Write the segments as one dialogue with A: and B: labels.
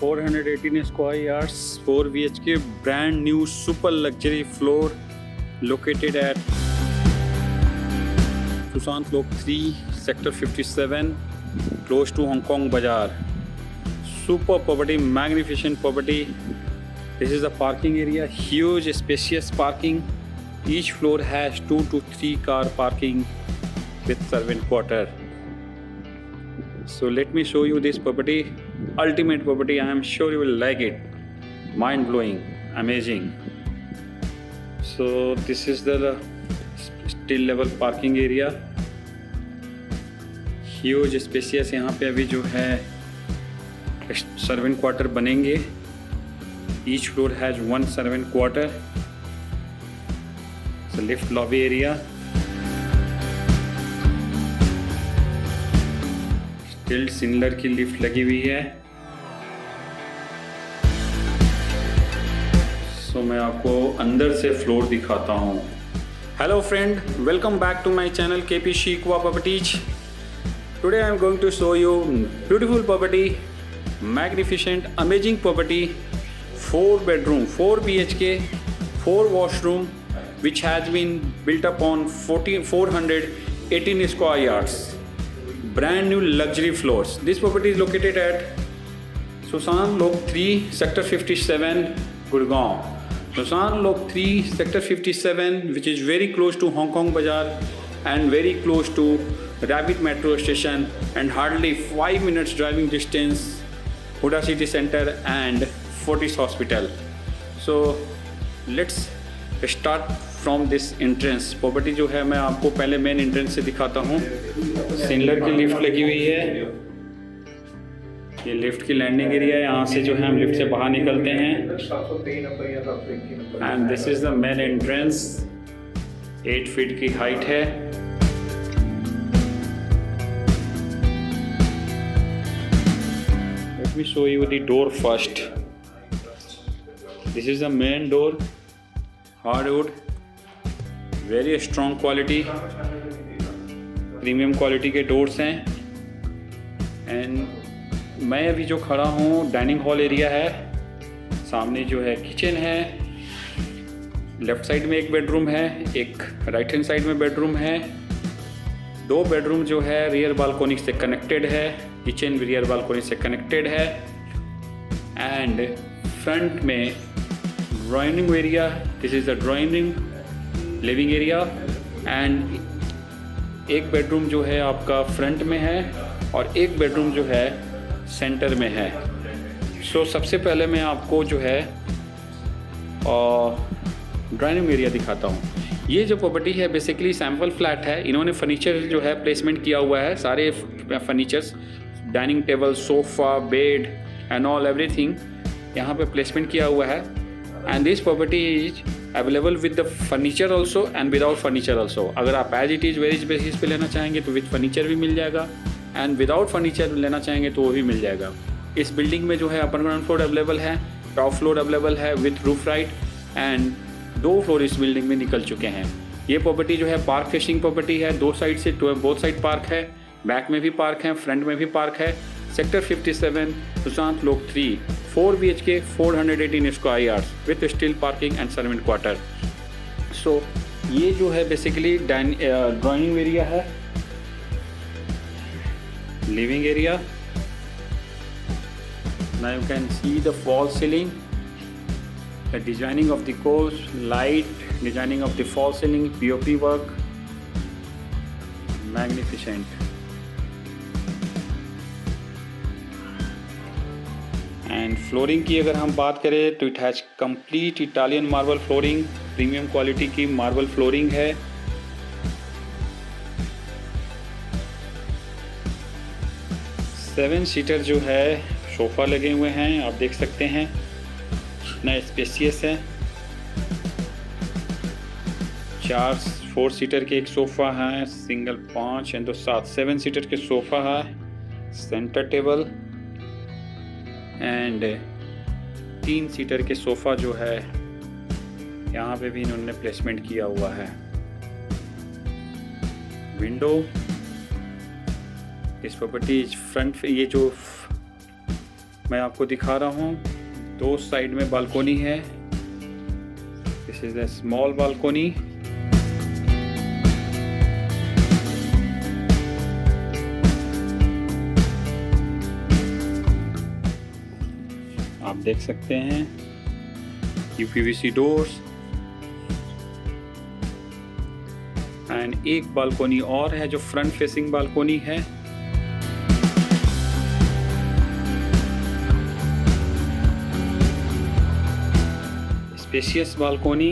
A: 418 square yards, 4 BHK, brand new super luxury floor located at Susant Lok 3, Sector 57, close to Hong Kong Bazaar. Super property, magnificent property. This is the parking area, huge spacious parking. Each floor has 2 to 3 car parking with servant quarter. So let me show you this property. Ultimate property, I am sure you will like it. Mind blowing, amazing. So this is the still level parking area. Huge spacious, यहाँ पे अभी जो है servant quarter बनेंगे. Each floor has 1 servant quarter. So lift lobby area. Still singular की lift लगी हुई है. सो मैं आपको अंदर से फ्लोर दिखाता हूँ. Hello friend, welcome back to my channel KP Shikwa Properties. Today I am going to show you beautiful property, magnificent amazing property. 4 bedroom, 4 BHK, 4 washroom, which has been built upon 418 square yards. Brand new luxury floors. This property is located at Susant Lok 3, Sector 57, Gurgaon. Susant Lok 3, Sector 57, which is very close to Hong Kong Bazaar and very close to Rabbit Metro Station, and hardly 5 minutes driving distance Huda City Center and Fortis Hospital. So let's start from this entrance. Property जो है मैं आपको पहले main entrance से दिखाता हूँ. Singular की lift लगी हुई है. ये लिफ्ट की लैंडिंग एरिया है. यहाँ से जो है हम लिफ्ट से बाहर निकलते हैं. And this is the main entrance. 8 feet की हाइट है. Let me show you the door first. This is the main door. Hardwood, very strong quality, premium quality के डोर्स हैं. एंड मैं अभी जो खड़ा हूँ डाइनिंग हॉल एरिया है. सामने जो है किचन है. लेफ़्ट साइड में एक बेडरूम है, एक राइट हैंड साइड में बेडरूम है. 2 बेडरूम जो है रियर बालकोनी से कनेक्टेड है. किचन भी रियर बालकोनी से कनेक्टेड है. एंड फ्रंट में drawing area. This is the drawing living area. And एक बेडरूम जो है आपका फ्रंट में है और एक बेडरूम जो है सेंटर में है. सो सबसे पहले मैं आपको जो है ड्राइंग एरिया दिखाता हूँ. ये जो प्रॉपर्टी है बेसिकली सैम्पल फ्लैट है. इन्होंने फर्नीचर जो है प्लेसमेंट किया हुआ है. सारे furnitures, dining table, sofa, bed and all everything यहाँ पे प्लेसमेंट किया हुआ है. And this property is available with the furniture also and without furniture also. अगर आप as it is where is basis पे लेना चाहेंगे तो विद फर्नीचर भी मिल जाएगा, एंड विदाउट फर्नीचर लेना चाहेंगे तो वो भी मिल जाएगा. इस बिल्डिंग में जो है अपर ग्राउंड फ्लोर अवेलेबल है, टॉप फ्लोर अवेलेबल है with roof right, and 2 floor इस बिल्डिंग में निकल चुके हैं. ये प्रॉपर्टी जो है पार्क फेसिंग प्रॉपर्टी है. 2 साइड से बोथ साइड पार्क है. बैक में भी पार्क है, फ्रंट में भी पार्क है. सेक्टर 57, सुशांत लोक 3, 4 BHK, 418 square yards with still parking and servant quarter. So ये जो है बेसिकली ड्राइंग एरिया है, living area. Now you can see the fall ceiling, the designing of the course, light, designing of the fall ceiling, POP work, magnificent. And flooring की अगर हम बात करें तो it has complete Italian marble flooring. Premium quality की marble flooring है. Seven seater जो है सोफ़ा लगे हुए हैं, आप देख सकते हैं कितना स्पेसियस है. 4 सीटर के एक सोफ़ा है, सिंगल 5 एंड 2 7 7 सीटर के सोफ़ा है. सेंटर टेबल एंड 3 सीटर के सोफ़ा जो है यहाँ पे भी इन्होंने प्लेसमेंट किया हुआ है. विंडो. इस प्रॉपर्टी फ्रंट ये जो मैं आपको दिखा रहा हूँ, दो साइड में बालकोनी है। This is a small balcony. आप देख सकते हैं यूपीवीसी डोर्स, एंड एक बालकोनी और है जो फ्रंट फेसिंग बालकोनी है। स्पेशियस बालकोनी,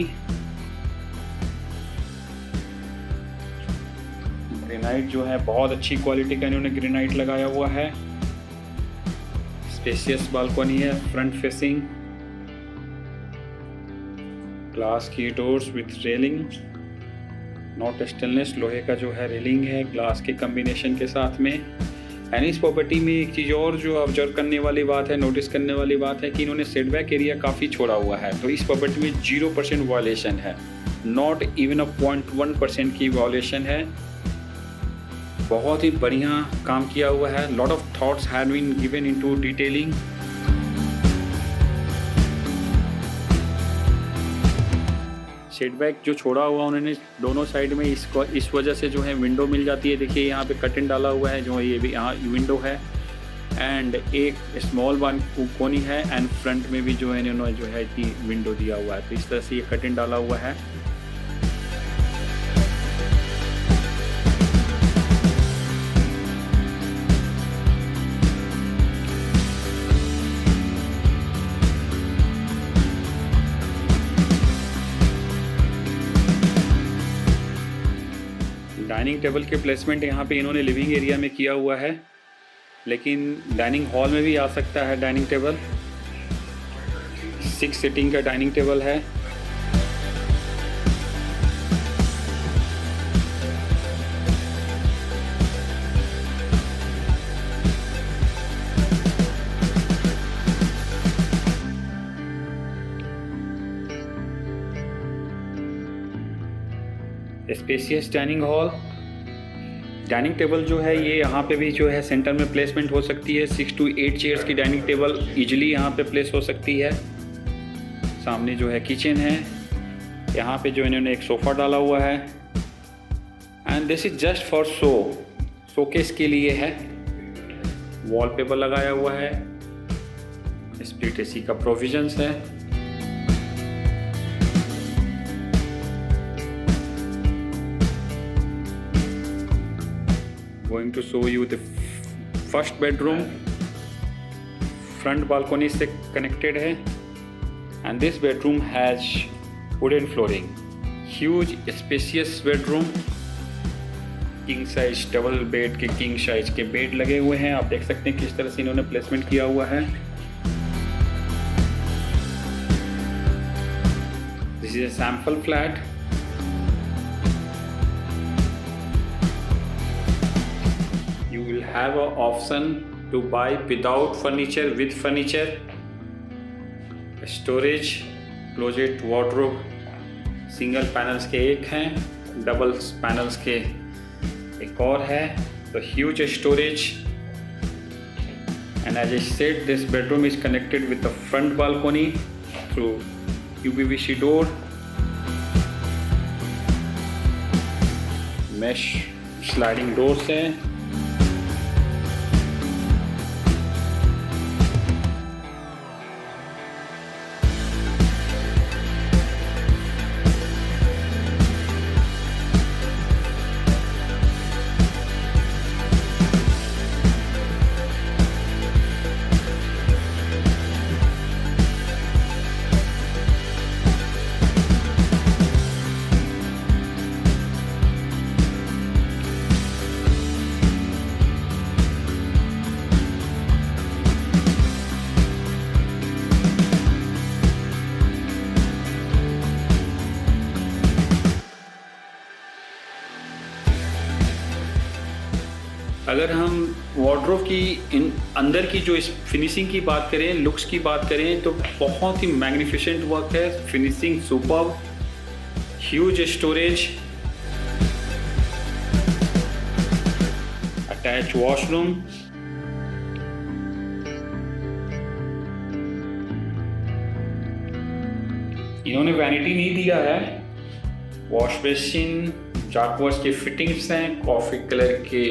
A: ग्रेनाइट जो है बहुत अच्छी क्वालिटी का इन्होंने ग्रेनाइट लगाया हुआ है। स्पेशियस बालकोनी है, फ्रंट फेसिंग, ग्लास की doors with railing, not stainless, लोहे का जो है रेलिंग है ग्लास के कॉम्बिनेशन के साथ में। एंड इस प्रॉपर्टी में एक चीज़ और जो ऑब्जर्व करने वाली बात है, नोटिस करने वाली बात है कि इन्होंने सेटबैक एरिया काफ़ी छोड़ा हुआ है। तो इस प्रॉपर्टी में 0% वायलेशन है, नॉट इवन अ 0.1% की वायलेशन है। बहुत ही बढ़िया काम किया हुआ है। Lot of thoughts have been given into detailing. Setback जो छोड़ा हुआ उन्होंने दोनों साइड में, इसको इस वजह से जो है विंडो मिल जाती है। देखिए यहाँ पे कर्टेन डाला हुआ है, जो ये भी यहाँ विंडो है, एंड एक स्मॉल बालकोनी है, एंड फ्रंट में भी जो है इन्होंने जो है इतनी विंडो दिया हुआ है। तो इस तरह से ये कर्टेन डाला हुआ है। डाइनिंग टेबल के प्लेसमेंट यहाँ पे इन्होंने लिविंग एरिया में किया हुआ है, लेकिन डाइनिंग हॉल में भी आ सकता है डाइनिंग टेबल। 6 सीटिंग का डाइनिंग टेबल है। Spacious dining hall. Dining table जो है ये यहाँ पे भी जो है सेंटर में प्लेसमेंट हो सकती है। 6 to 8 चेयर्स की डाइनिंग टेबल इजीली यहाँ पे प्लेस हो सकती है। सामने जो है किचन है, यहाँ पे जो इन्होंने एक सोफ़ा डाला हुआ है, and this is just for showcase के लिए है। वॉलपेपर लगाया हुआ है, स्प्लिट एसी का प्रोविजंस है। Going to show you the first bedroom, front balcony से connected है, and this bedroom has wooden flooring, huge spacious bedroom, king size double bed के king size के बेड लगे हुए हैं। आप देख सकते हैं किस तरह से इन्होंने प्लेसमेंट किया हुआ है। This is a sample flat. Have an option to buy without furniture, with furniture, storage, closet, wardrobe, single panels के एक हैं, डबल पैनल्स के एक और है। तो huge storage, and as I said, this bedroom is connected with the front balcony through UPVC door, mesh sliding doors हैं। अगर हम वार्डरोब की इन अंदर की जो इस फिनिशिंग की बात करें, लुक्स की बात करें, तो बहुत ही मैग्निफिसेंट वर्क है। Finishing superb, huge storage, attach washroom, इन्होंने वैनिटी नहीं दिया है। वॉश बेसिन, जाकवर्स के फिटिंग्स हैं, कॉफी कलर के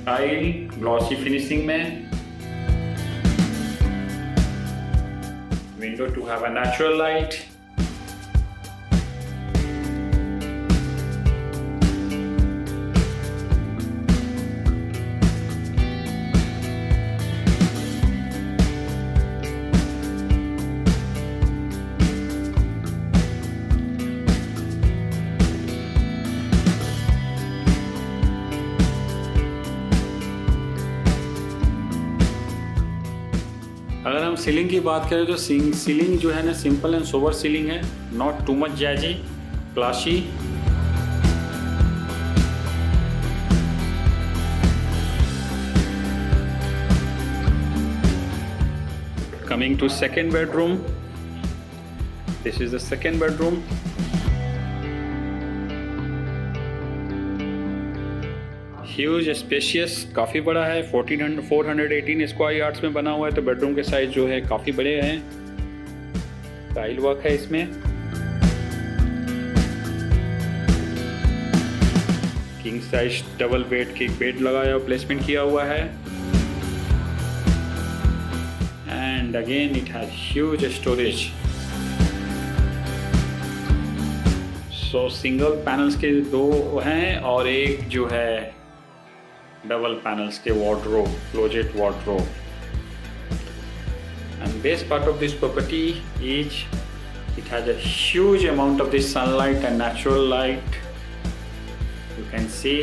A: टाइल, ग्लॉसी फिनिशिंग में। Window to have a natural light. अगर हम सीलिंग की बात करें तो सीलिंग जो है ना सिंपल एंड सोबर सीलिंग है, not too much jazzy, classy. Coming to second bedroom, this is the second bedroom. Huge spacious, काफ़ी बड़ा है, 418 स्क्वायर यार्ड्स में बना हुआ है, तो बेडरूम के साइज जो है काफ़ी बड़े हैं। टाइल वर्क है इसमें। किंग साइज डबल बेड की बेड लगाया, प्लेसमेंट किया हुआ है। And again it has huge storage. So single panels के दो हैं और एक जो है डबल पैनल्स के wardrobe, closet wardrobe. And best part of this property is it has a huge amount of this sunlight and natural light. You can see,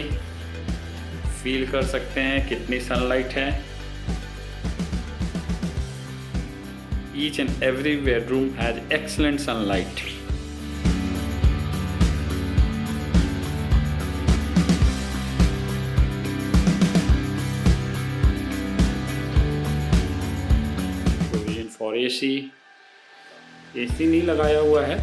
A: feel कर सकते हैं कितनी sunlight है। Each and every bedroom has excellent sunlight. और AC नहीं लगाया हुआ है।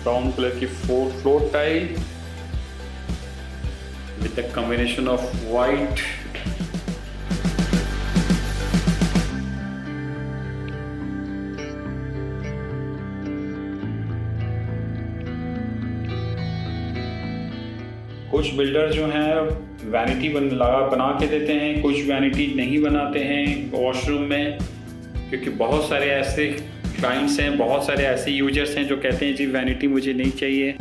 A: ब्राउन कलर की 4 floor tile with the combination of white. कुछ बिल्डर जो हैं वैनिटी बना के देते हैं, कुछ वैनिटी नहीं बनाते हैं वॉशरूम में, क्योंकि बहुत सारे ऐसे क्लाइंट्स हैं, बहुत सारे ऐसे यूजर्स हैं जो कहते हैं जी वैनिटी मुझे नहीं चाहिए।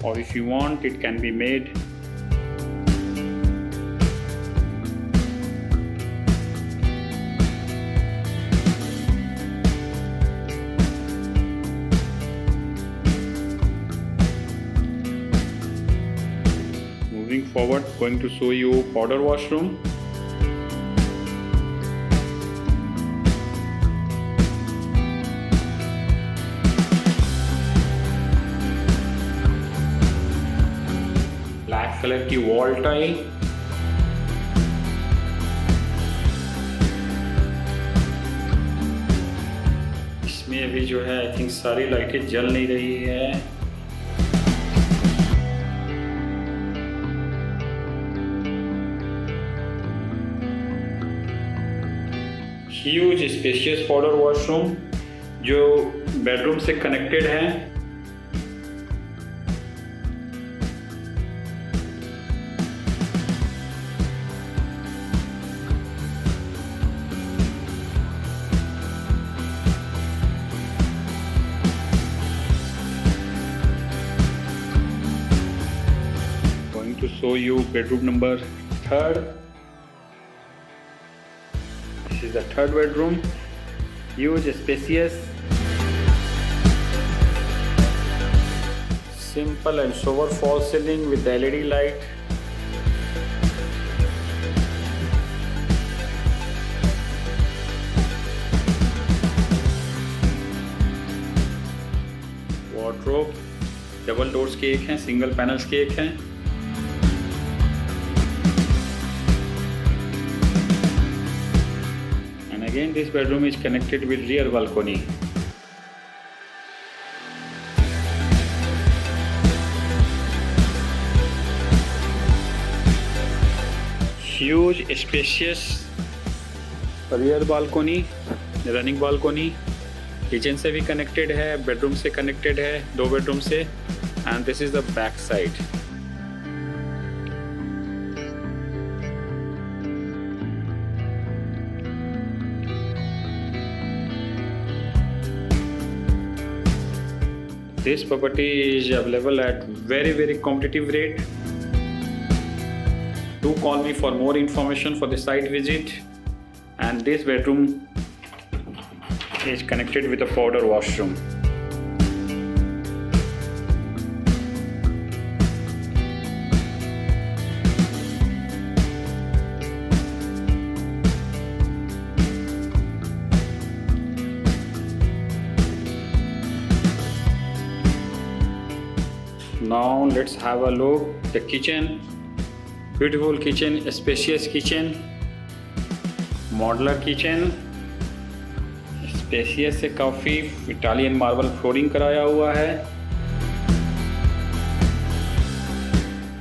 A: और if you want it can be made. Moving forward, going to show you powder washroom. Black color की wall tile. इसमें अभी जो है आई थिंक सारी लाइटें जल नहीं रही है। ह्यूज स्पेशियस पाउडर वॉशरूम जो बेडरूम से कनेक्टेड है। Going to show you bedroom number 3rd. This is the 3rd bedroom, huge, spacious, simple and sober false ceiling with the LED light. Wardrobe, double doors के एक हैं, single panels के एक हैं। Again, this bedroom is connected with rear balcony. huge spacious rear balcony, running balcony, kitchen से भी connected है, bedroom से कनेक्टेड है, 2 बेडरूम से, and this is the back side. This property is available at very competitive rate. Do call me for more information for the site visit. And this bedroom is connected with a powder washroom. Now let's have a look the kitchen. Beautiful kitchen, spacious kitchen, modular kitchen, spacious से काफ़ी Italian marble flooring कराया हुआ है।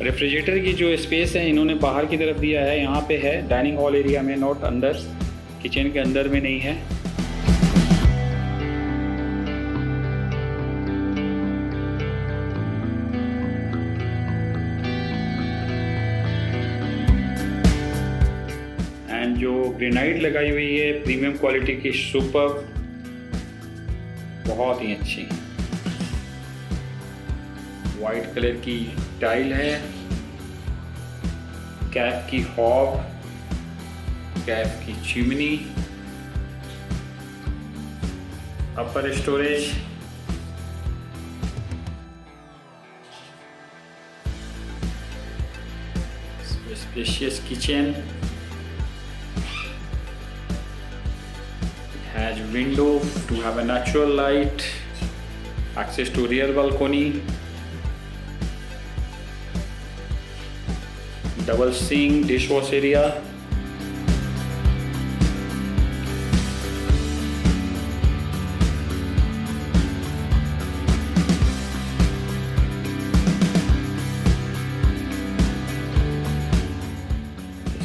A: Refrigerator की जो space है इन्होंने बाहर की तरफ दिया है, यहाँ पे है डाइनिंग हॉल एरिया में, नॉट अंदर, किचन के अंदर में नहीं है। एंड जो ग्रेनाइट लगाई हुई है प्रीमियम क्वालिटी की, सुपर, बहुत ही अच्छी वाइट कलर की टाइल है, कैफ की हॉब, कैफ की chimney, upper storage, spacious kitchen, has window to have a natural light, access to rear balcony, double sink, dishwash area,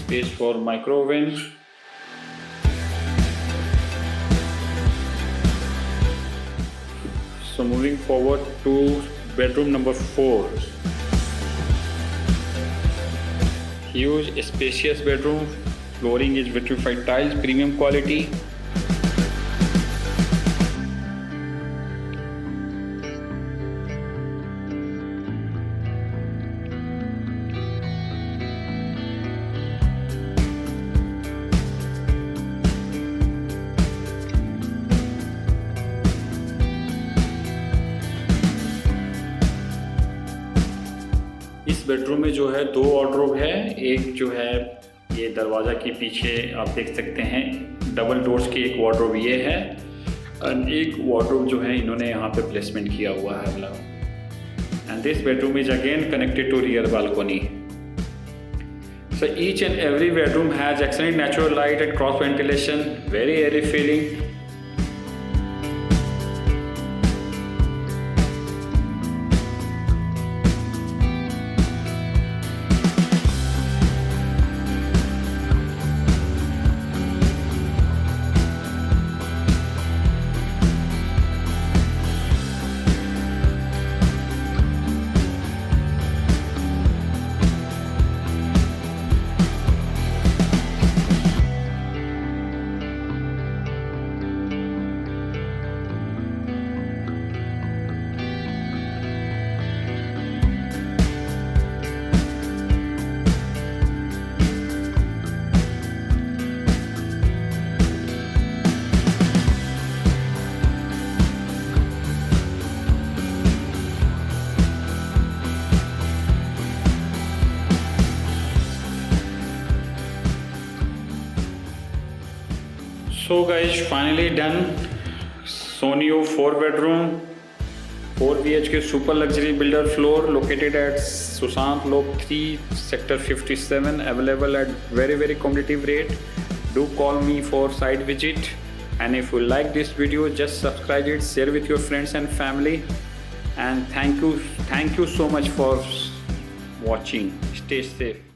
A: space for micro oven. So moving forward to bedroom number 4. Huge spacious bedroom, flooring is vitrified tiles, premium quality. इस bedroom में जो है 2 wardrobe है, एक जो है ये दरवाज़ा के पीछे आप देख सकते हैं, डबल डोर्स की एक वार्डरोब ये है, और एक वार्डरोब जो है इन्होंने यहाँ पे प्लेसमेंट किया हुआ है वाला। And this bedroom is again connected to rear balcony. So each and every bedroom has excellent natural light and cross ventilation, very airy feeling. So guys, finally done. Sonio 4 bedroom, 4 BHK super luxury builder floor located at Susant Lok 3 sector 57, available at very competitive rate. Do call me for site visit, and if you like this video, just subscribe it, share with your friends and family, and thank you so much for watching. Stay safe.